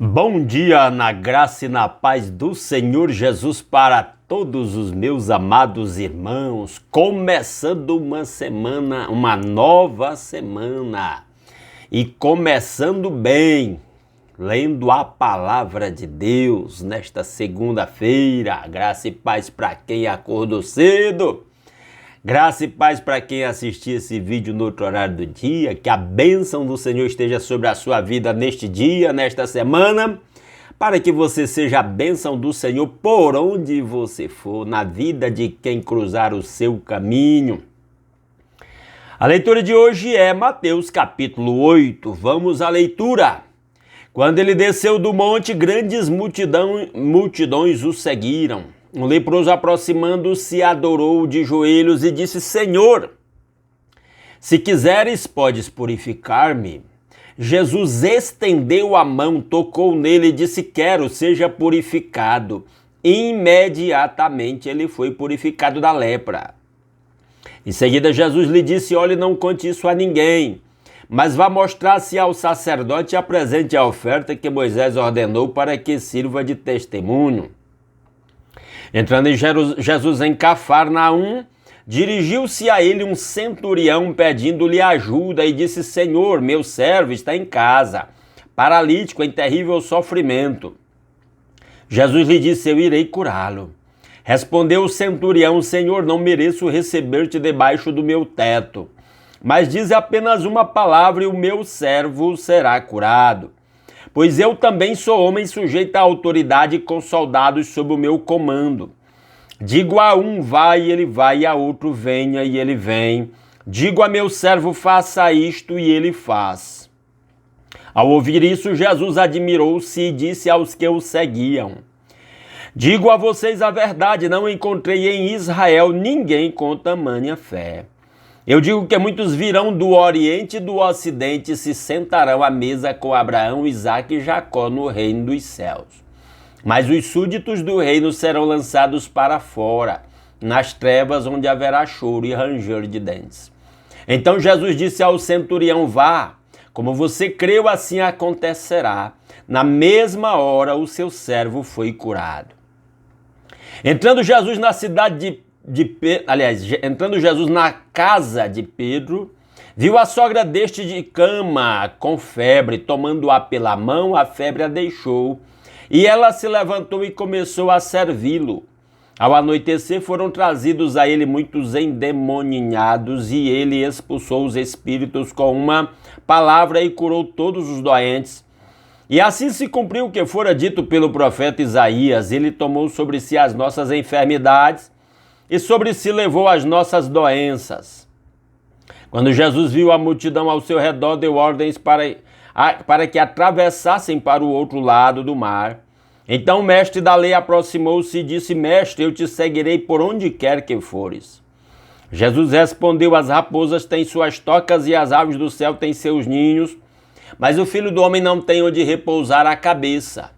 Bom dia, na graça e na paz do Senhor Jesus para todos os meus amados irmãos. Começando uma semana, uma nova semana. E começando bem, lendo a palavra de Deus nesta segunda-feira. Graça e paz para quem acordou cedo. Graça e paz para quem assistir esse vídeo no outro horário do dia, que a bênção do Senhor esteja sobre a sua vida neste dia, nesta semana, para que você seja a bênção do Senhor por onde você for, na vida de quem cruzar o seu caminho. A leitura de hoje é Mateus capítulo 8, vamos à leitura. Quando ele desceu do monte, grandes multidões o seguiram. Um leproso, aproximando-se, adorou de joelhos e disse: Senhor, se quiseres, podes purificar-me. Jesus estendeu a mão, tocou nele e disse: quero, seja purificado. Imediatamente ele foi purificado da lepra. Em seguida, Jesus lhe disse: olhe, não conte isso a ninguém, mas vá mostrar-se ao sacerdote e apresente a oferta que Moisés ordenou para que sirva de testemunho. Entrando Jesus em Cafarnaum, dirigiu-se a ele um centurião pedindo-lhe ajuda e disse: Senhor, meu servo está em casa, paralítico, em terrível sofrimento. Jesus lhe disse: eu irei curá-lo. Respondeu o centurião: Senhor, não mereço receber-te debaixo do meu teto, mas dize apenas uma palavra e o meu servo será curado. Pois eu também sou homem sujeito à autoridade com soldados sob o meu comando. Digo a um, vai, e ele vai, e a outro, venha, e ele vem. Digo a meu servo, faça isto, e ele faz. Ao ouvir isso, Jesus admirou-se e disse aos que o seguiam: digo a vocês a verdade, não encontrei em Israel ninguém com tamanha fé. Eu digo que muitos virão do Oriente e do Ocidente e se sentarão à mesa com Abraão, Isaque e Jacó no reino dos céus. Mas os súditos do reino serão lançados para fora, nas trevas onde haverá choro e ranger de dentes. Então Jesus disse ao centurião: vá, como você creu, assim acontecerá. Na mesma hora o seu servo foi curado. Entrando Jesus na cidade entrando Jesus na casa de Pedro, viu a sogra deste de cama, com febre, tomando-a pela mão, a febre a deixou, e ela se levantou e começou a servi-lo. Ao anoitecer foram trazidos a ele muitos endemoninhados, e ele expulsou os espíritos com uma palavra e curou todos os doentes. E assim se cumpriu o que fora dito pelo profeta Isaías: ele tomou sobre si as nossas enfermidades, e sobre si levou as nossas doenças. Quando Jesus viu a multidão ao seu redor, deu ordens para que atravessassem para o outro lado do mar. Então o mestre da lei aproximou-se e disse: Mestre, eu te seguirei por onde quer que fores. Jesus respondeu: as raposas têm suas tocas e as aves do céu têm seus ninhos, mas o Filho do Homem não tem onde repousar a cabeça.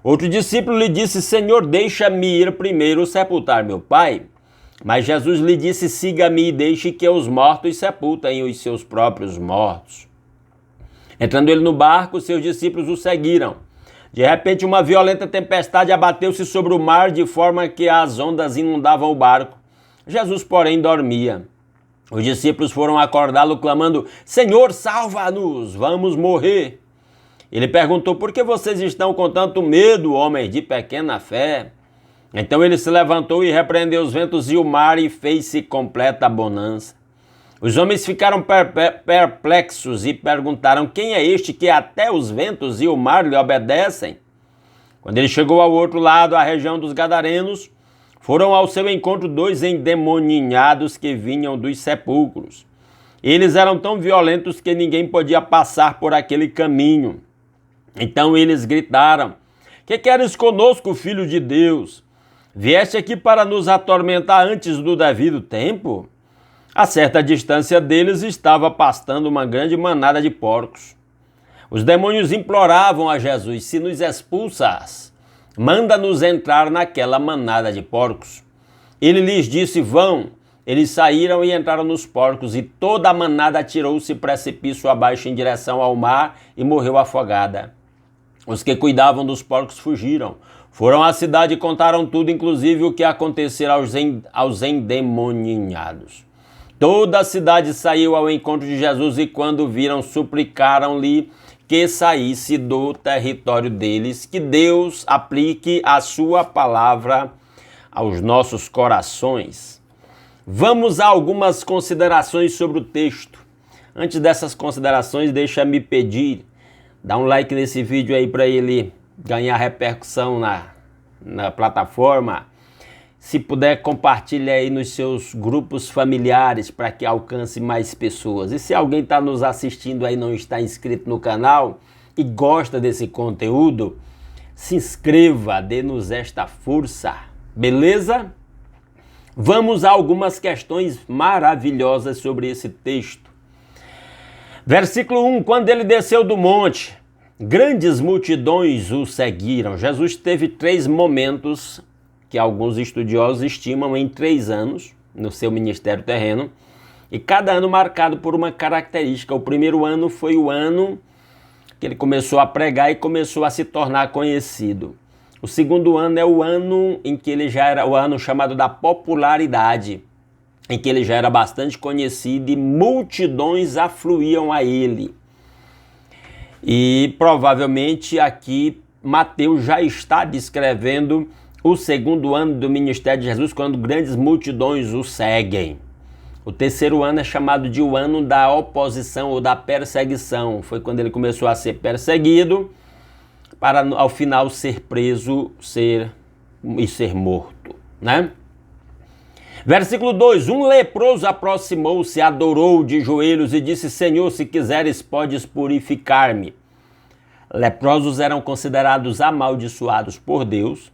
Outro discípulo lhe disse: Senhor, deixa-me ir primeiro sepultar meu pai. Mas Jesus lhe disse: siga-me e deixe que os mortos sepultem os seus próprios mortos. Entrando ele no barco, seus discípulos o seguiram. De repente, uma violenta tempestade abateu-se sobre o mar, de forma que as ondas inundavam o barco. Jesus, porém, dormia. Os discípulos foram acordá-lo, clamando: Senhor, salva-nos, vamos morrer. Ele perguntou: por que vocês estão com tanto medo, homens de pequena fé? Então ele se levantou e repreendeu os ventos e o mar, e fez-se completa bonança. Os homens ficaram perplexos e perguntaram: quem é este que até os ventos e o mar lhe obedecem? Quando ele chegou ao outro lado, à região dos Gadarenos, foram ao seu encontro dois endemoninhados que vinham dos sepulcros. Eles eram tão violentos que ninguém podia passar por aquele caminho. Então eles gritaram: que queres conosco, filho de Deus? Vieste aqui para nos atormentar antes do devido tempo? A certa distância deles estava pastando uma grande manada de porcos. Os demônios imploravam a Jesus: se nos expulsas, manda-nos entrar naquela manada de porcos. Ele lhes disse: vão. Eles saíram e entraram nos porcos, e toda a manada atirou-se precipício abaixo em direção ao mar e morreu afogada. Os que cuidavam dos porcos fugiram. Foram à cidade e contaram tudo, inclusive o que acontecera aos endemoniados. Toda a cidade saiu ao encontro de Jesus e, quando viram, suplicaram-lhe que saísse do território deles, que Deus aplique a sua palavra aos nossos corações. Vamos a algumas considerações sobre o texto. Antes dessas considerações, deixa-me pedir, dá um like nesse vídeo aí para ele ganhar repercussão na plataforma. Se puder, compartilhe aí nos seus grupos familiares para que alcance mais pessoas. E se alguém está nos assistindo aí e não está inscrito no canal e gosta desse conteúdo, se inscreva, dê-nos esta força, beleza? Vamos a algumas questões maravilhosas sobre esse texto. Versículo 1, quando ele desceu do monte, grandes multidões o seguiram. Jesus teve 3 momentos que alguns estudiosos estimam em 3 anos no seu ministério terreno, e cada ano marcado por uma característica. O primeiro ano foi o ano que ele começou a pregar e começou a se tornar conhecido. O segundo ano é o ano em que ele já era o ano chamado da popularidade, em que ele já era bastante conhecido e multidões afluíam a ele. E provavelmente aqui Mateus já está descrevendo o segundo ano do ministério de Jesus, quando grandes multidões o seguem. O terceiro ano é chamado de o ano da oposição ou da perseguição. Foi quando ele começou a ser perseguido, para ao final ser preso e ser morto, né? Versículo 2, um leproso aproximou-se, adorou de joelhos e disse: Senhor, se quiseres, podes purificar-me. Leprosos eram considerados amaldiçoados por Deus,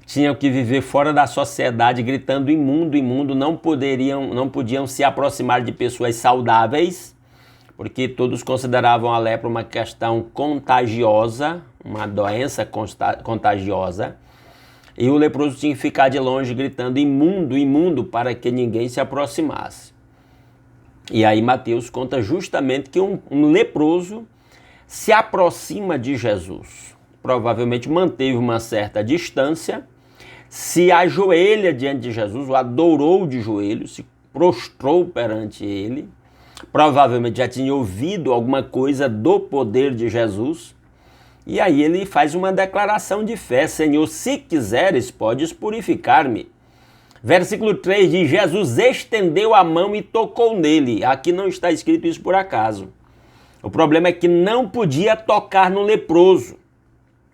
tinham que viver fora da sociedade gritando imundo, imundo, não podiam se aproximar de pessoas saudáveis, porque todos consideravam a lepra uma questão contagiosa, uma doença contagiosa, e o leproso tinha que ficar de longe gritando imundo, imundo, para que ninguém se aproximasse. E aí Mateus conta justamente que um leproso se aproxima de Jesus. Provavelmente manteve uma certa distância, se ajoelha diante de Jesus, o adorou de joelhos, se prostrou perante ele. Provavelmente já tinha ouvido alguma coisa do poder de Jesus. E aí ele faz uma declaração de fé: Senhor, se quiseres, podes purificar-me. Versículo 3 diz: Jesus estendeu a mão e tocou nele. Aqui não está escrito isso por acaso. O problema é que não podia tocar no leproso.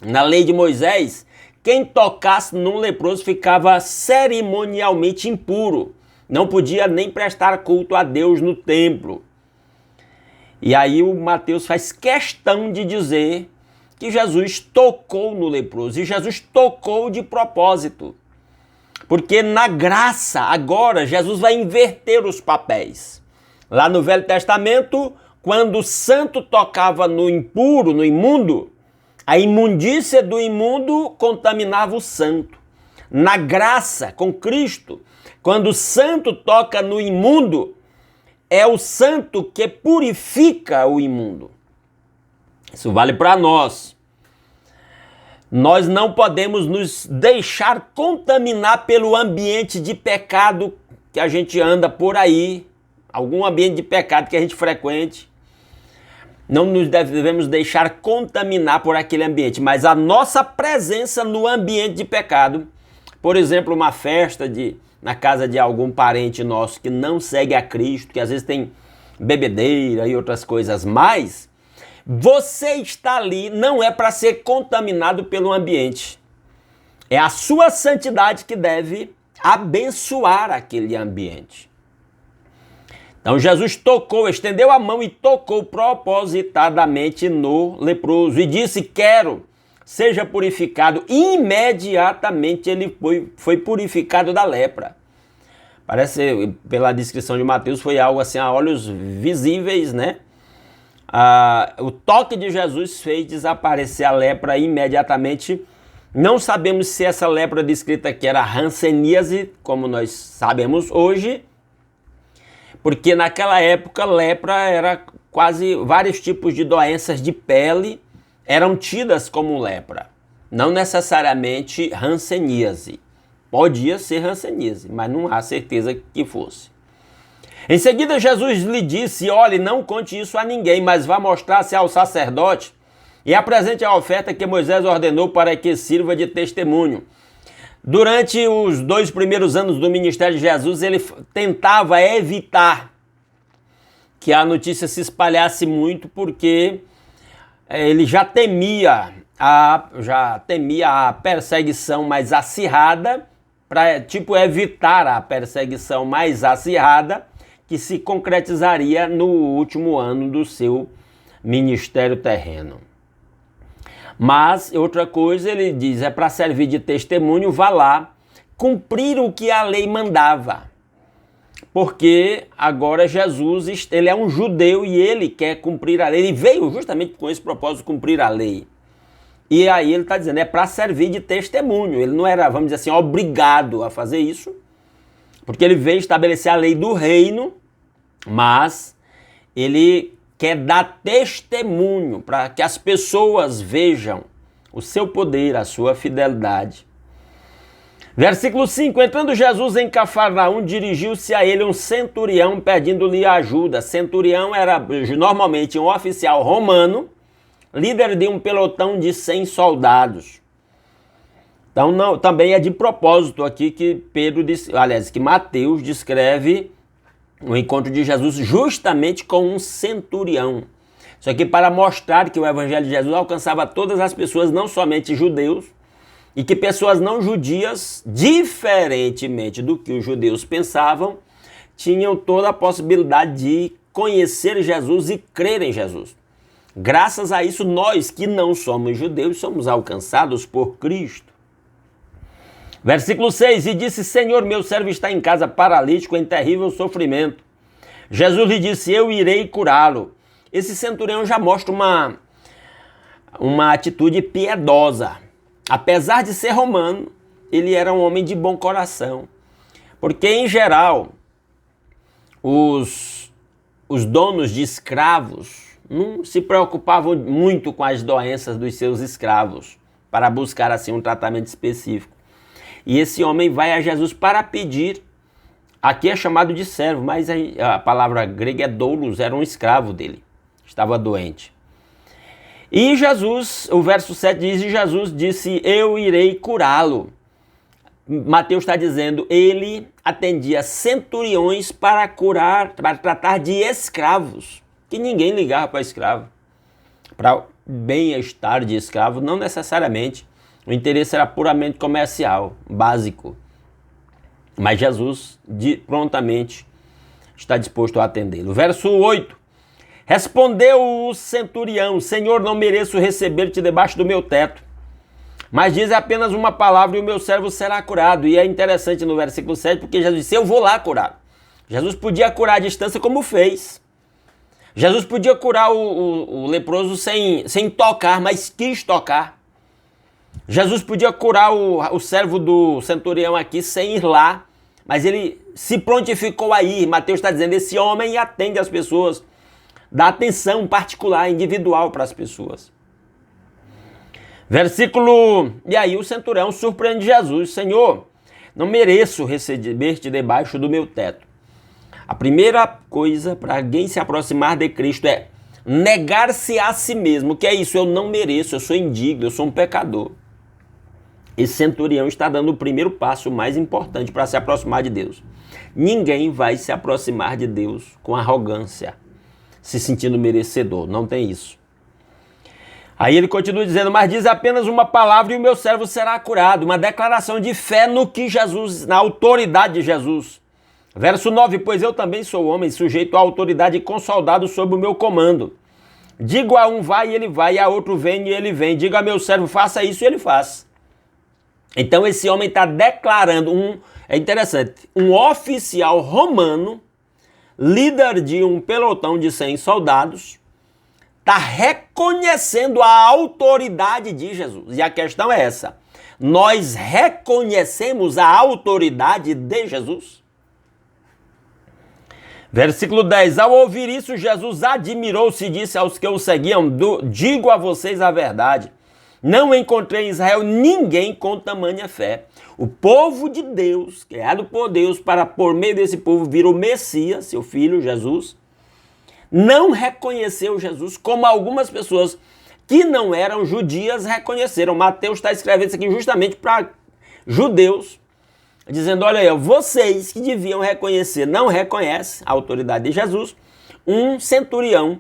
Na lei de Moisés, quem tocasse num leproso ficava cerimonialmente impuro. Não podia nem prestar culto a Deus no templo. E aí o Mateus faz questão de dizer que Jesus tocou no leproso. E Jesus tocou de propósito. Porque na graça, agora, Jesus vai inverter os papéis. Lá no Velho Testamento, quando o santo tocava no impuro, no imundo, a imundícia do imundo contaminava o santo. Na graça, com Cristo, quando o santo toca no imundo, é o santo que purifica o imundo. Isso vale para nós. Nós não podemos nos deixar contaminar pelo ambiente de pecado que a gente anda por aí, algum ambiente de pecado que a gente frequente. Não nos devemos deixar contaminar por aquele ambiente, mas a nossa presença no ambiente de pecado, por exemplo, uma festa na casa de algum parente nosso que não segue a Cristo, que às vezes tem bebedeira e outras coisas mais, você está ali não é para ser contaminado pelo ambiente. É a sua santidade que deve abençoar aquele ambiente. Então Jesus tocou, estendeu a mão e tocou propositadamente no leproso e disse: quero, seja purificado. Imediatamente ele foi purificado da lepra. Parece, pela descrição de Mateus, foi algo assim a olhos visíveis, né? O toque de Jesus fez desaparecer a lepra imediatamente. Não sabemos se essa lepra descrita aqui era hanseníase, como nós sabemos hoje, porque naquela época lepra era quase vários tipos de doenças de pele, eram tidas como lepra. Não necessariamente hanseníase. Podia ser hanseníase, mas não há certeza que fosse. Em seguida, Jesus lhe disse: olhe, não conte isso a ninguém, mas vá mostrar-se ao sacerdote e apresente a oferta que Moisés ordenou para que sirva de testemunho. Durante os 2 primeiros anos do ministério de Jesus, ele tentava evitar que a notícia se espalhasse muito, porque ele já temia a perseguição mais acirrada, para evitar a perseguição mais acirrada que se concretizaria no último ano do seu ministério terreno. Mas outra coisa, ele diz, é para servir de testemunho, vá lá cumprir o que a lei mandava. Porque agora Jesus, ele é um judeu e ele quer cumprir a lei. Ele veio justamente com esse propósito, cumprir a lei. E aí ele está dizendo, é para servir de testemunho. Ele não era, vamos dizer assim, obrigado a fazer isso, porque ele veio estabelecer a lei do reino, mas ele quer dar testemunho para que as pessoas vejam o seu poder, a sua fidelidade. Versículo 5, entrando Jesus em Cafarnaum, dirigiu-se a ele um centurião pedindo-lhe ajuda. Centurião era normalmente um oficial romano, líder de um pelotão de 100 soldados. Então também é de propósito aqui que que Mateus descreve o encontro de Jesus justamente com um centurião. Isso aqui para mostrar que o evangelho de Jesus alcançava todas as pessoas, não somente judeus, e que pessoas não judias, diferentemente do que os judeus pensavam, tinham toda a possibilidade de conhecer Jesus e crer em Jesus. Graças a isso, nós que não somos judeus, somos alcançados por Cristo. Versículo 6, e disse, Senhor, meu servo está em casa paralítico, em terrível sofrimento. Jesus lhe disse, eu irei curá-lo. Esse centurião já mostra uma atitude piedosa. Apesar de ser romano, ele era um homem de bom coração. Porque, em geral, os donos de escravos não se preocupavam muito com as doenças dos seus escravos, para buscar assim um tratamento específico. E esse homem vai a Jesus para pedir, aqui é chamado de servo, mas a palavra grega é doulos, era um escravo dele, estava doente. E Jesus, o verso 7 diz, e Jesus disse, eu irei curá-lo. Mateus está dizendo, ele atendia centuriões para curar, para tratar de escravos, que ninguém ligava para escravo, para bem-estar de escravo, não necessariamente. O interesse era puramente comercial, básico. Mas Jesus prontamente está disposto a atendê-lo. Verso 8. Respondeu o centurião, Senhor, não mereço receber-te debaixo do meu teto, mas diz apenas uma palavra e o meu servo será curado. E é interessante no versículo 7, porque Jesus disse, eu vou lá curar. Jesus podia curar à distância como fez. Jesus podia curar o leproso sem tocar, mas quis tocar. Jesus podia curar o servo do centurião aqui sem ir lá, mas ele se prontificou a ir. Mateus está dizendo, esse homem atende as pessoas, dá atenção particular, individual para as pessoas. E aí o centurião surpreende Jesus, Senhor, não mereço receber-te debaixo do meu teto. A primeira coisa para alguém se aproximar de Cristo é negar-se a si mesmo. O que é isso? Eu não mereço, eu sou indigno, eu sou um pecador. Esse centurião está dando o primeiro passo mais importante para se aproximar de Deus. Ninguém vai se aproximar de Deus com arrogância, se sentindo merecedor. Não tem isso. Aí ele continua dizendo, mas diz apenas uma palavra e o meu servo será curado. Uma declaração de fé no que Jesus, na autoridade de Jesus. Verso 9, pois eu também sou homem, sujeito à autoridade e com soldados sob o meu comando. Digo a um vai e ele vai, e a outro vem e ele vem. Digo a meu servo faça isso e ele faz. Então esse homem está declarando, é interessante, um oficial romano, líder de um pelotão de 100 soldados, está reconhecendo a autoridade de Jesus. E a questão é essa, nós reconhecemos a autoridade de Jesus? Versículo 10. Ao ouvir isso, Jesus admirou-se e disse aos que o seguiam: digo a vocês a verdade, não encontrei em Israel ninguém com tamanha fé. O povo de Deus, criado por Deus, para por meio desse povo vir o Messias, seu filho Jesus, não reconheceu Jesus como algumas pessoas que não eram judias reconheceram. Mateus está escrevendo isso aqui justamente para judeus, dizendo: olha aí, vocês que deviam reconhecer, não reconhecem a autoridade de Jesus. Um centurião,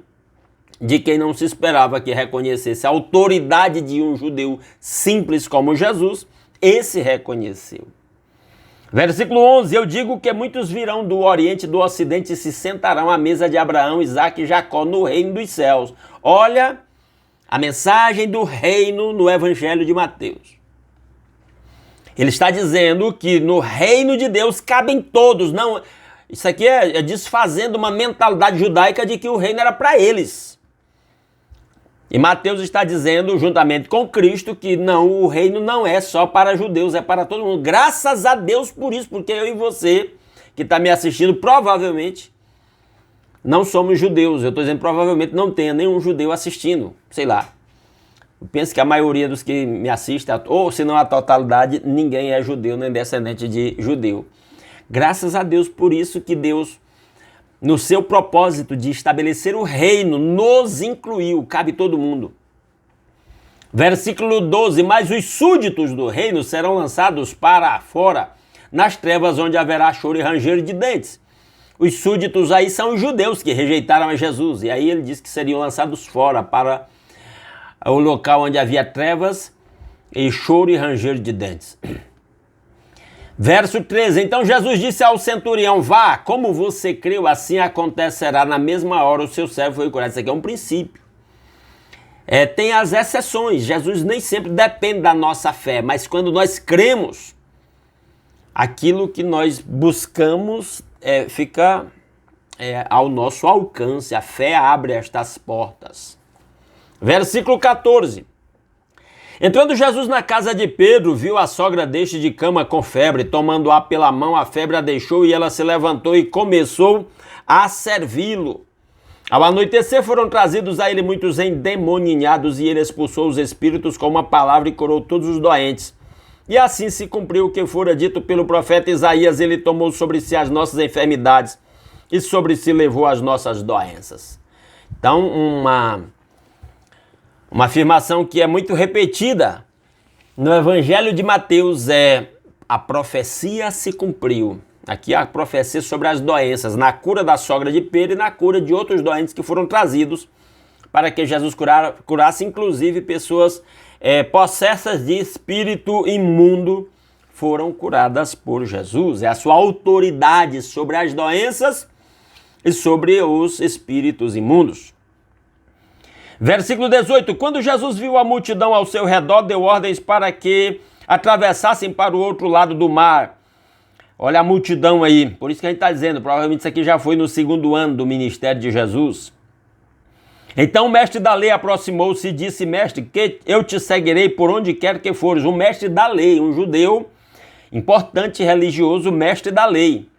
de quem não se esperava que reconhecesse a autoridade de um judeu simples como Jesus, esse reconheceu. Versículo 11, eu digo que muitos virão do Oriente e do Ocidente e se sentarão à mesa de Abraão, Isaque e Jacó no reino dos céus. Olha a mensagem do reino no Evangelho de Mateus. Ele está dizendo que no reino de Deus cabem todos. Não, isso aqui é desfazendo uma mentalidade judaica de que o reino era para eles. E Mateus está dizendo, juntamente com Cristo, que não, o reino não é só para judeus, é para todo mundo. Graças a Deus por isso, porque eu e você, que está me assistindo, provavelmente não somos judeus. Eu estou dizendo provavelmente não tenha nenhum judeu assistindo, sei lá. Eu penso que a maioria dos que me assistem, ou se não a totalidade, ninguém é judeu nem descendente de judeu. Graças a Deus por isso que Deus, no seu propósito de estabelecer o reino, nos incluiu, cabe todo mundo. Versículo 12, mas os súditos do reino serão lançados para fora, nas trevas onde haverá choro e ranger de dentes. Os súditos aí são os judeus que rejeitaram a Jesus, e aí ele diz que seriam lançados fora para o local onde havia trevas e choro e ranger de dentes. Verso 13, então Jesus disse ao centurião: vá, como você creu, assim acontecerá, na mesma hora o seu servo foi curado. Isso aqui é um princípio. Tem as exceções, Jesus nem sempre depende da nossa fé, mas quando nós cremos, aquilo que nós buscamos fica ao nosso alcance, a fé abre estas portas. Versículo 14. Entrando Jesus na casa de Pedro, viu a sogra deste de cama com febre. Tomando-a pela mão, a febre a deixou e ela se levantou e começou a servi-lo. Ao anoitecer foram trazidos a ele muitos endemoninhados e ele expulsou os espíritos com uma palavra e curou todos os doentes. E assim se cumpriu o que fora dito pelo profeta Isaías: ele tomou sobre si as nossas enfermidades e sobre si levou as nossas doenças. Então, uma afirmação que é muito repetida no Evangelho de Mateus é: a profecia se cumpriu. Aqui a profecia sobre as doenças, na cura da sogra de Pedro e na cura de outros doentes que foram trazidos para que Jesus curasse, inclusive pessoas possessas de espírito imundo foram curadas por Jesus. É a sua autoridade sobre as doenças e sobre os espíritos imundos. Versículo 18, quando Jesus viu a multidão ao seu redor, deu ordens para que atravessassem para o outro lado do mar. Olha a multidão aí, por isso que a gente está dizendo, provavelmente isso aqui já foi no segundo ano do ministério de Jesus. Então o mestre da lei aproximou-se e disse: mestre, que eu te seguirei por onde quer que fores. Um mestre da lei, um judeu importante, religioso, mestre da lei.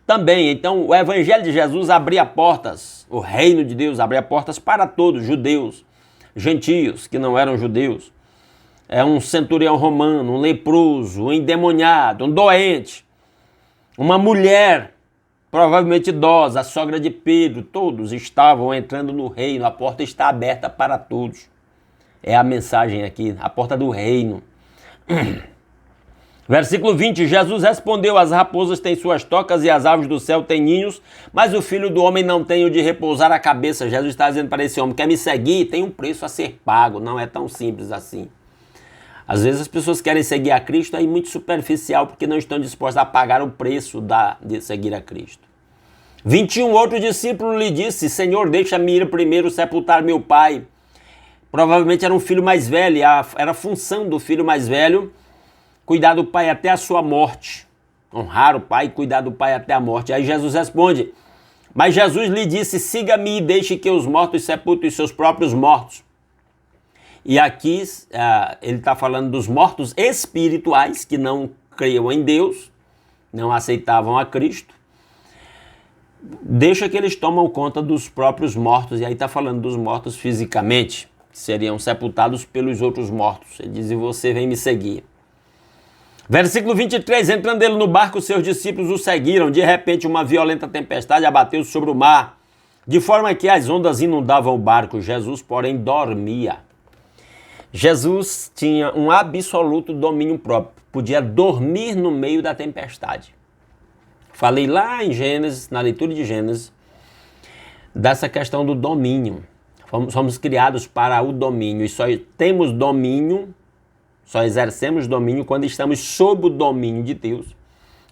Também, então, o Evangelho de Jesus abria portas, o reino de Deus abria portas para todos, judeus, gentios que não eram judeus. Um centurião romano, um leproso, um endemoniado, um doente, uma mulher, provavelmente idosa, a sogra de Pedro, todos estavam entrando no reino, a porta está aberta para todos. É a mensagem aqui, a porta do reino. Versículo 20, Jesus respondeu: as raposas têm suas tocas e as aves do céu têm ninhos, mas o Filho do Homem não tem o de repousar a cabeça. Jesus está dizendo para esse homem: quer me seguir? Tem um preço a ser pago, não é tão simples assim. Às vezes as pessoas querem seguir a Cristo aí muito superficial, porque não estão dispostas a pagar o preço de seguir a Cristo. 21, outro discípulo lhe disse: Senhor, deixa-me ir primeiro sepultar meu pai. Provavelmente era um filho mais velho, era a função do filho mais velho cuidar do pai até a sua morte. Honrar o pai e cuidar do pai até a morte. Aí Jesus responde: mas Jesus lhe disse: siga-me e deixe que os mortos sepultem os seus próprios mortos. E aqui ele está falando dos mortos espirituais que não creiam em Deus, não aceitavam a Cristo. deixa que eles tomam conta dos próprios mortos, e aí está falando dos mortos fisicamente, que seriam sepultados pelos outros mortos. Ele diz, e você vem me seguir. Versículo 23, entrando ele no barco, seus discípulos o seguiram. De repente, uma violenta tempestade abateu sobre o mar, de forma que as ondas inundavam o barco. Jesus, porém, dormia. Jesus tinha um absoluto domínio próprio, podia dormir no meio da tempestade. Falei lá em Gênesis, na leitura de Gênesis, dessa questão do domínio. Somos criados para o domínio e só temos domínio, só exercemos domínio quando estamos sob o domínio de Deus.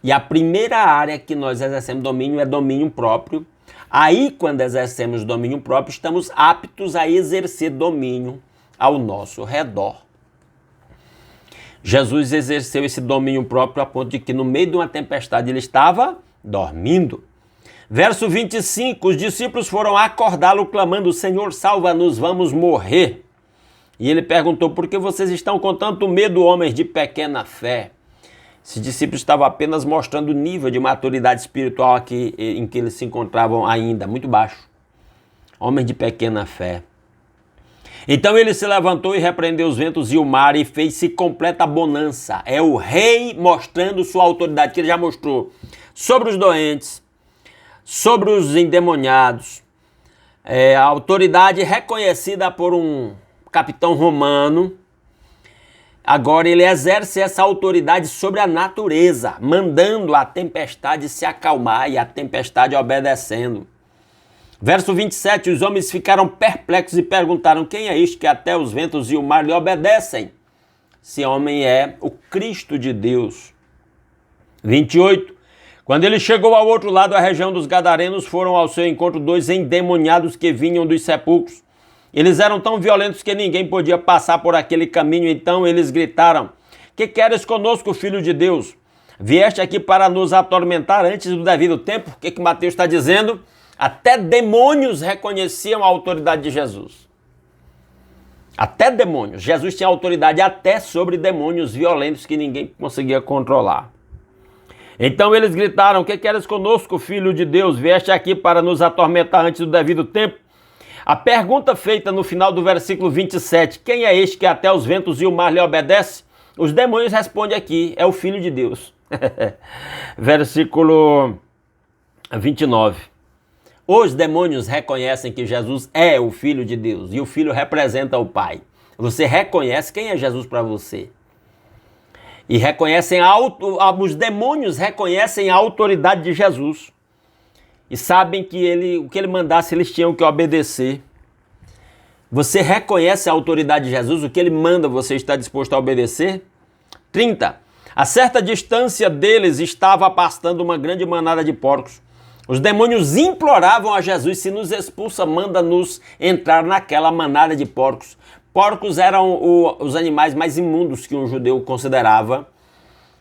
E a primeira área que nós exercemos domínio é domínio próprio. Aí, quando exercemos domínio próprio, estamos aptos a exercer domínio ao nosso redor. Jesus exerceu esse domínio próprio a ponto de que no meio de uma tempestade ele estava dormindo. Verso 25, os discípulos foram acordá-lo clamando, Senhor, salva-nos, vamos morrer. E ele perguntou, por que vocês estão com tanto medo, homens de pequena fé? Esses discípulos estavam apenas mostrando o nível de maturidade espiritual aqui, em que eles se encontravam ainda, muito baixo. Homens de pequena fé. Então ele se levantou e repreendeu os ventos e o mar e fez-se completa bonança. É o rei mostrando sua autoridade, que ele já mostrou sobre os doentes, sobre os endemoniados. A autoridade reconhecida por um capitão romano. Agora ele exerce essa autoridade sobre a natureza, mandando a tempestade se acalmar e a tempestade obedecendo. Verso 27, os homens ficaram perplexos e perguntaram, quem é este que até os ventos e o mar lhe obedecem? Esse homem é o Cristo de Deus. 28, quando ele chegou ao outro lado da região dos Gadarenos, foram ao seu encontro 2 endemoniados que vinham dos sepulcros. Eles eram tão violentos que ninguém podia passar por aquele caminho, então eles gritaram, que queres conosco, filho de Deus? Vieste aqui para nos atormentar antes do devido tempo? O que Mateus está dizendo? Até demônios reconheciam a autoridade de Jesus. Até demônios. Jesus tinha autoridade até sobre demônios violentos que ninguém conseguia controlar. Então eles gritaram, que queres conosco, filho de Deus? Vieste aqui para nos atormentar antes do devido tempo? A pergunta feita no final do versículo 27, quem é este que até os ventos e o mar lhe obedece? Os demônios respondem aqui, é o Filho de Deus. Versículo 29. Os demônios reconhecem que Jesus é o Filho de Deus e o Filho representa o Pai. Você reconhece quem é Jesus para você. E os demônios reconhecem a autoridade de Jesus. E sabem que o que ele mandasse, eles tinham que obedecer. Você reconhece a autoridade de Jesus? O que ele manda, você está disposto a obedecer? 30. A certa distância deles estava pastando uma grande manada de porcos. Os demônios imploravam a Jesus, se nos expulsa, manda-nos entrar naquela manada de porcos. Porcos eram os animais mais imundos que um judeu considerava.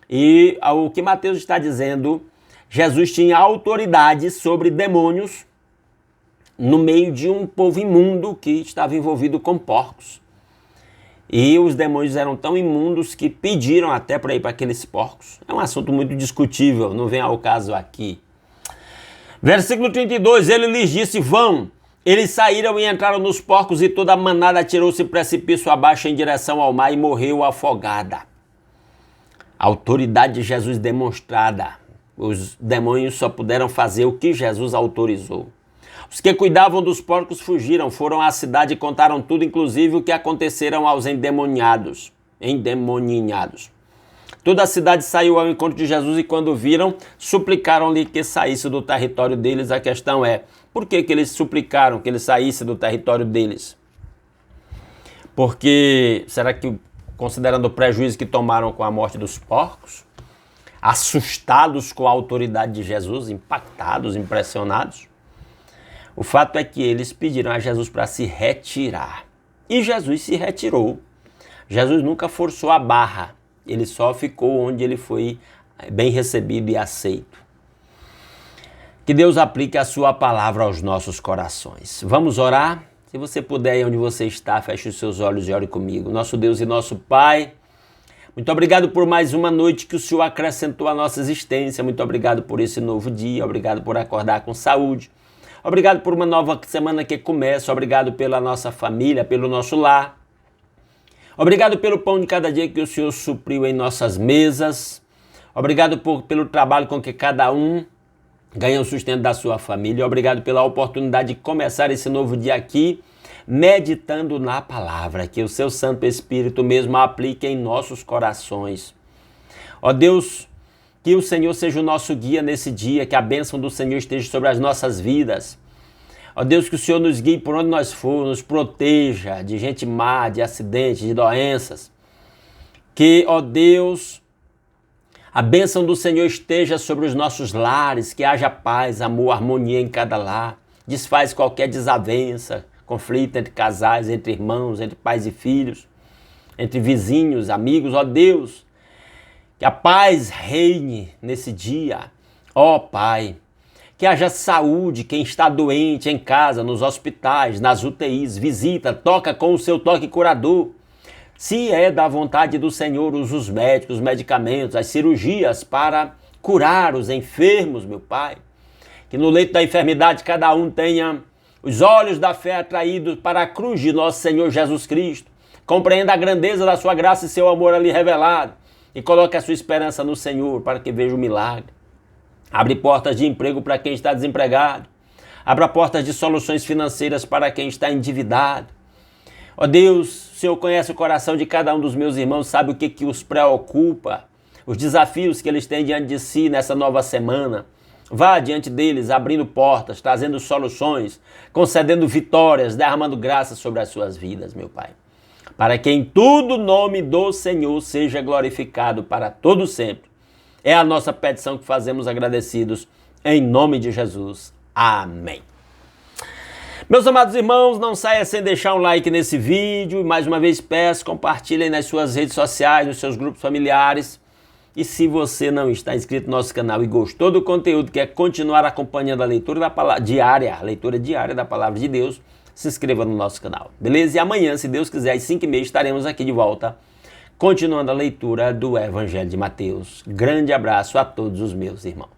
E o que Mateus está dizendo, Jesus tinha autoridade sobre demônios no meio de um povo imundo que estava envolvido com porcos. E os demônios eram tão imundos que pediram até para ir para aqueles porcos. É um assunto muito discutível, não vem ao caso aqui. Versículo 32, ele lhes disse, vão. Eles saíram e entraram nos porcos e toda a manada atirou-se precipício abaixo em direção ao mar e morreu afogada. A autoridade de Jesus demonstrada. Os demônios só puderam fazer o que Jesus autorizou. Os que cuidavam dos porcos fugiram, foram à cidade e contaram tudo, inclusive o que aconteceram aos endemoninhados. Toda a cidade saiu ao encontro de Jesus e quando viram, suplicaram-lhe que saísse do território deles. A questão é, por que eles suplicaram que ele saísse do território deles? Porque, será que, considerando o prejuízo que tomaram com a morte dos porcos, assustados com a autoridade de Jesus, impactados, impressionados? O fato é que eles pediram a Jesus para se retirar. E Jesus se retirou. Jesus nunca forçou a barra. Ele só ficou onde ele foi bem recebido e aceito. Que Deus aplique a sua palavra aos nossos corações. Vamos orar? Se você puder, onde você está, feche os seus olhos e ore comigo. Nosso Deus e nosso Pai, Muito obrigado por mais uma noite que o Senhor acrescentou à nossa existência. Muito obrigado por esse novo dia. Obrigado por acordar com saúde. Obrigado por uma nova semana que começa. Obrigado pela nossa família, pelo nosso lar. Obrigado pelo pão de cada dia que o Senhor supriu em nossas mesas. Obrigado pelo trabalho com que cada um ganha o sustento da sua família. Obrigado pela oportunidade de começar esse novo dia aqui, meditando na palavra, que o seu Santo Espírito mesmo aplique em nossos corações. Ó Deus, que o Senhor seja o nosso guia nesse dia, que a bênção do Senhor esteja sobre as nossas vidas. Ó Deus, que o Senhor nos guie por onde nós formos, nos proteja de gente má, de acidentes, de doenças. Que, ó Deus, a bênção do Senhor esteja sobre os nossos lares, que haja paz, amor, harmonia em cada lar. Desfaz qualquer desavença, conflito entre casais, entre irmãos, entre pais e filhos, entre vizinhos, amigos. Ó Deus, que a paz reine nesse dia. Ó Pai, que haja saúde, quem está doente em casa, nos hospitais, nas UTIs, visita, toca com o seu toque curador. Se é da vontade do Senhor, usa os médicos, os medicamentos, as cirurgias para curar os enfermos, meu Pai. Que no leito da enfermidade cada um tenha os olhos da fé atraídos para a cruz de nosso Senhor Jesus Cristo. Compreenda a grandeza da sua graça e seu amor ali revelado. E coloque a sua esperança no Senhor para que veja o milagre. Abre portas de emprego para quem está desempregado. Abra portas de soluções financeiras para quem está endividado. Ó Deus, o Senhor conhece o coração de cada um dos meus irmãos, sabe o que os preocupa, os desafios que eles têm diante de si nessa nova semana. Vá diante deles, abrindo portas, trazendo soluções, concedendo vitórias, derramando graças sobre as suas vidas, meu Pai. Para que em tudo o nome do Senhor seja glorificado para todo sempre. É a nossa petição que fazemos agradecidos, em nome de Jesus. Amém. Meus amados irmãos, não saia sem deixar um like nesse vídeo. Mais uma vez peço, compartilhem nas suas redes sociais, nos seus grupos familiares. E se você não está inscrito no nosso canal e gostou do conteúdo, quer continuar acompanhando a leitura da palavra diária, a leitura diária da Palavra de Deus, se inscreva no nosso canal, beleza? E amanhã, se Deus quiser, às 5h30, estaremos aqui de volta, continuando a leitura do Evangelho de Mateus. Grande abraço a todos os meus irmãos.